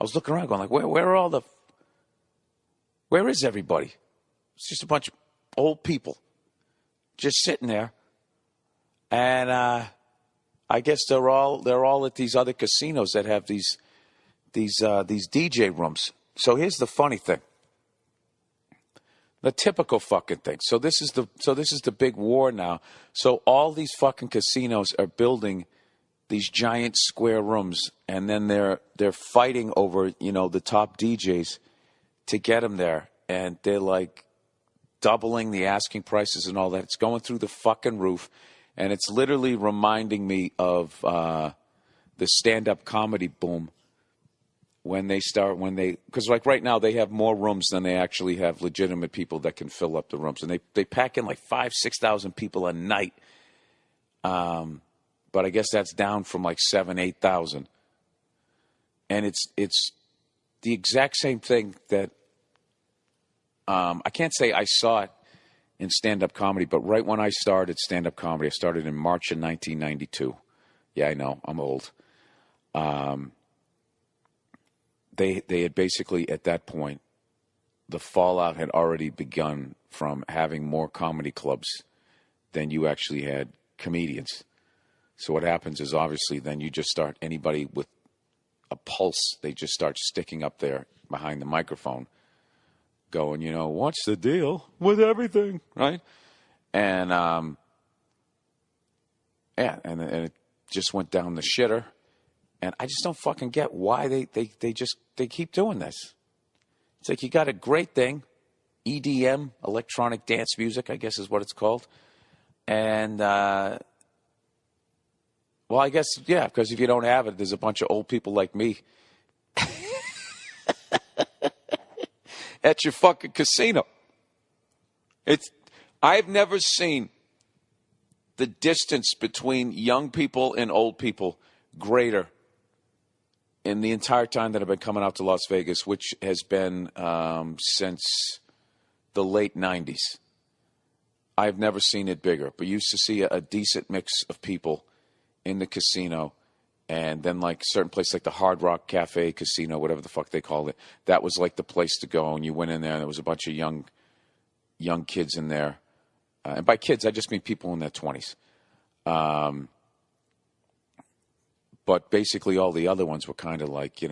I was looking around going like, where is everybody? It's just a bunch of old people just sitting there. And I guess they're all at these other casinos that have these DJ rooms. So here's the funny thing. The typical fucking thing. So this is the big war now. So all these fucking casinos are building these giant square rooms, and then they're fighting over, the top DJs to get them there, and they're like doubling the asking prices and all that. It's going through the fucking roof, and it's literally reminding me of the stand-up comedy boom because like right now they have more rooms than they actually have legitimate people that can fill up the rooms, and they pack in like 5,000-6,000 people a night. But I guess that's down from like 7,000-8,000, and it's the exact same thing that I can't say I saw it in stand-up comedy, but right when I started stand-up comedy, I started in March of 1992. Yeah, I know, I'm old. They had basically, at that point, the fallout had already begun from having more comedy clubs than you actually had comedians. So what happens is, obviously, then you just start, anybody with a pulse, they just start sticking up there behind the microphone going, what's the deal with everything, right? And, and it just went down the shitter. And I just don't fucking get why they keep doing this. It's like, you got a great thing, EDM, electronic dance music, I guess is what it's called. And, well, I guess, yeah, because if you don't have it, there's a bunch of old people like me at your fucking casino. I've never seen the distance between young people and old people greater in the entire time that I've been coming out to Las Vegas, which has been since the late 90s. I've never seen it bigger, but used to see a decent mix of people in the casino, and then like certain places like the Hard Rock Cafe Casino, whatever the fuck they called it, that was like the place to go. And you went in there, and there was a bunch of young kids in there, and by kids I just mean people in their 20s. But basically all the other ones were kind of like, it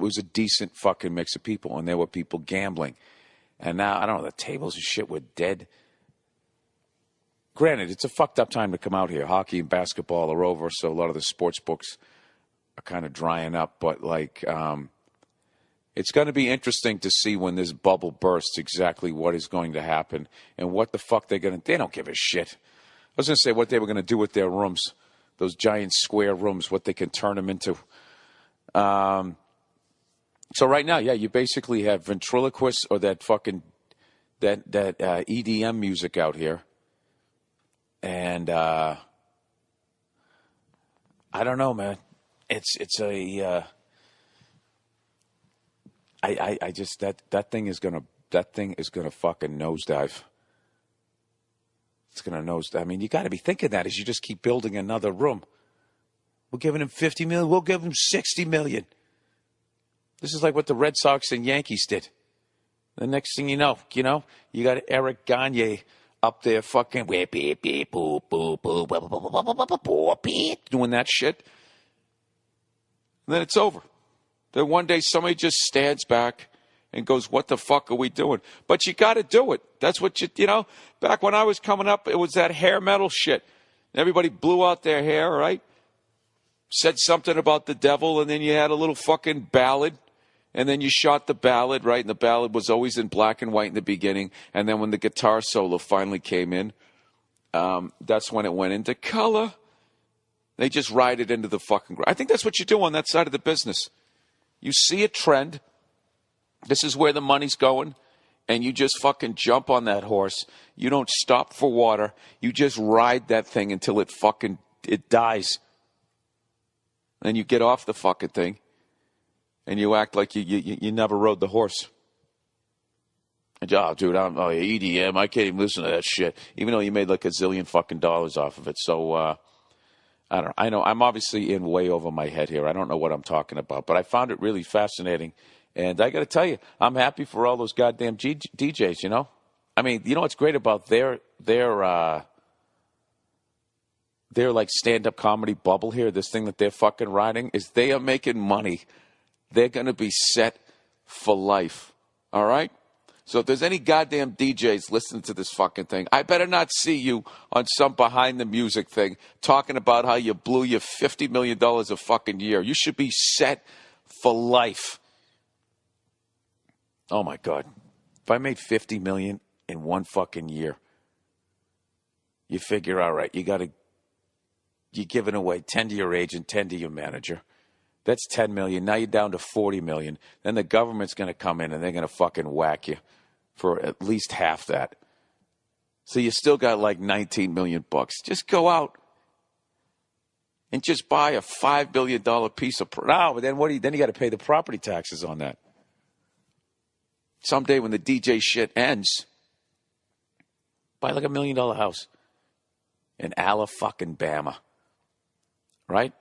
was a decent fucking mix of people, and there were people gambling. And now, I don't know, the tables and shit were dead. Granted, it's a fucked up time to come out here. Hockey and basketball are over, so a lot of the sports books are kind of drying up. But, like, it's going to be interesting to see when this bubble bursts exactly what is going to happen and what the fuck they're going to... They don't give a shit. I was going to say what they were going to do with their rooms, those giant square rooms, what they can turn them into. So right now, yeah, you basically have ventriloquists or that fucking... that EDM music out here. And I don't know, man. It's a I just that thing is gonna fucking nosedive. It's gonna nosedive. I mean, you got to be thinking that as you just keep building another room. We're giving him $50 million. We'll give him $60 million. This is like what the Red Sox and Yankees did. The next thing you know, you got Eric Gagne up there fucking doing that shit. And then it's over. Then one day somebody just stands back and goes, what the fuck are we doing? But you got to do it. That's what back when I was coming up, it was that hair metal shit. Everybody blew out their hair, right? Said something about the devil, and then you had a little fucking ballad. And then you shot the ballad, right? And the ballad was always in black and white in the beginning. And then when the guitar solo finally came in, that's when it went into color. They just ride it into the fucking... I think that's what you do on that side of the business. You see a trend. This is where the money's going. And you just fucking jump on that horse. You don't stop for water. You just ride that thing until it dies. Then you get off the fucking thing. And you act like you never rode the horse. And, oh, dude, EDM, I can't even listen to that shit. Even though you made like $1 zillion fucking dollars off of it. So, I don't know. I know I'm obviously in way over my head here. I don't know what I'm talking about, but I found it really fascinating. And I got to tell you, I'm happy for all those goddamn DJs, you know? I mean, you know what's great about their like stand-up comedy bubble here, this thing that they're fucking riding, is they are making money. They're going to be set for life. All right? So if there's any goddamn DJs listening to this fucking thing, I better not see you on some behind the music thing talking about how you blew your $50 million a fucking year. You should be set for life. Oh my God. If I made $50 million in one fucking year, you figure, all right, you're giving away 10 to your agent, 10 to your manager. That's 10 million. Now you're down to 40 million. Then the government's going to come in and they're going to fucking whack you for at least half that. So you still got like 19 million bucks. Just go out and just buy a $5 billion piece of but then then you got to pay the property taxes on that. Someday when the DJ shit ends, buy like $1 million house in Alabama, right?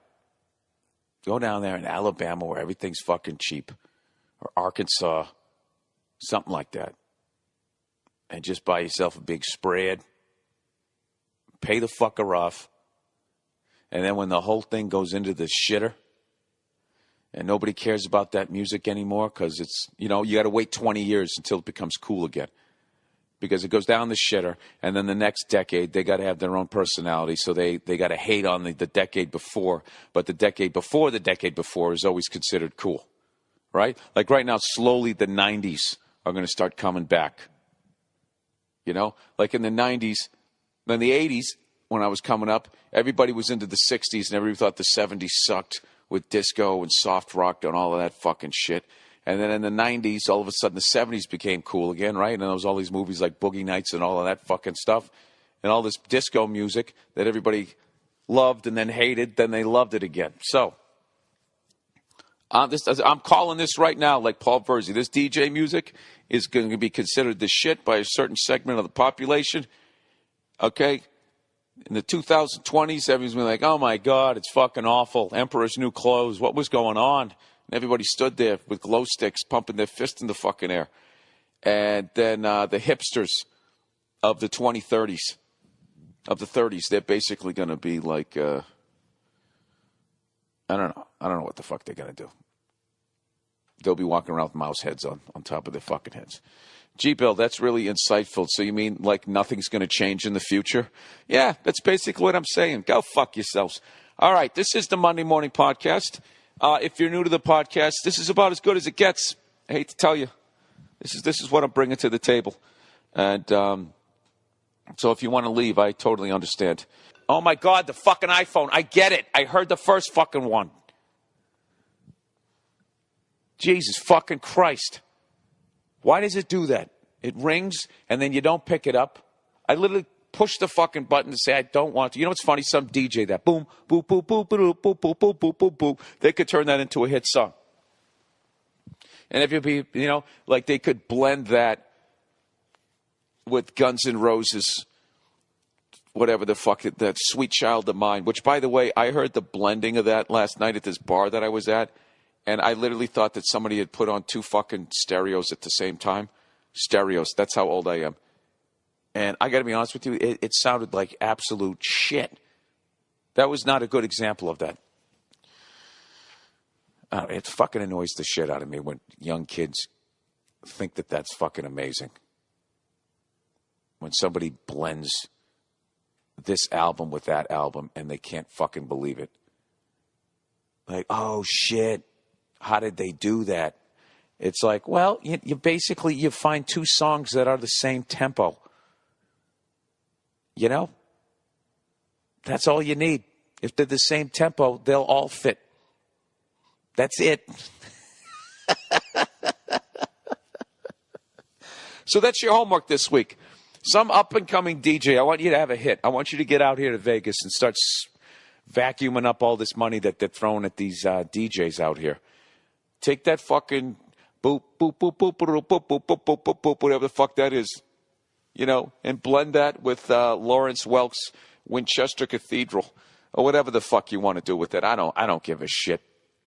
Go down there in Alabama where everything's fucking cheap, or Arkansas, something like that, and just buy yourself a big spread, pay the fucker off, and then when the whole thing goes into the shitter and nobody cares about that music anymore because it's, you know, you got to wait 20 years until it becomes cool again. Because it goes down the shitter, and then the next decade, they got to have their own personality, so they got to hate on the decade before, but the decade before is always considered cool, right? Like right now, slowly the 90s are going to start coming back, you know? Like in the 90s, then the 80s, when I was coming up, everybody was into the 60s, and everybody thought the 70s sucked with disco and soft rock and all of that fucking shit. And then in the 90s, all of a sudden the 70s became cool again, right? And there was all these movies like Boogie Nights and all of that fucking stuff. And all this disco music that everybody loved and then hated, then they loved it again. So, I'm calling this right now like Paul Verzi. This DJ music is going to be considered the shit by a certain segment of the population. Okay? In the 2020s, everyone's been like, oh my God, it's fucking awful. Emperor's New Clothes. What was going on? And everybody stood there with glow sticks, pumping their fist in the fucking air. And then the hipsters of the 2030s, of the 30s, they're basically going to be like, I don't know what the fuck they're going to do. They'll be walking around with mouse heads on top of their fucking heads. Gee, Bill, that's really insightful. So you mean like nothing's going to change in the future? Yeah, that's basically what I'm saying. Go fuck yourselves. All right, this is the Monday Morning Podcast. If you're new to the podcast, this is about as good as it gets. I hate to tell you. This is what I'm bringing to the table. And so if you want to leave, I totally understand. Oh, my God, the fucking iPhone. I get it. I heard the first fucking one. Jesus fucking Christ. Why does it do that? It rings, and then you don't pick it up. I literally push the fucking button to say I don't want to. You know what's funny? Some DJ that boom, boop, boop, boop, boop, boop, boop, boop, boop, boop, boop. They could turn that into a hit song. And if you be, you know, like they could blend that with Guns N' Roses, whatever the fuck, that Sweet Child of Mine, which, by the way, I heard the blending of that last night at this bar that I was at, and I literally thought that somebody had put on two fucking stereos at the same time. Stereos, that's how old I am. And I got to be honest with you, it sounded like absolute shit. That was not a good example of that. It fucking annoys the shit out of me when young kids think that that's fucking amazing. When somebody blends this album with that album and they can't fucking believe it. Like, oh shit, how did they do that? It's like, well, you basically, you find two songs that are the same tempo. You know? That's all you need. If they're the same tempo, they'll all fit. That's it. So that's your homework this week. Some up-and-coming DJ, I want you to have a hit. I want you to get out here to Vegas and start vacuuming up all this money that they're throwing at these DJs out here. Take that fucking boop, boop, boop, boop, boop, boop, boop, boop, boop, boop, boop, whatever the fuck that is, you know, and blend that with Lawrence Welk's Winchester Cathedral. or whatever the fuck you want to do with it. I don't give a shit.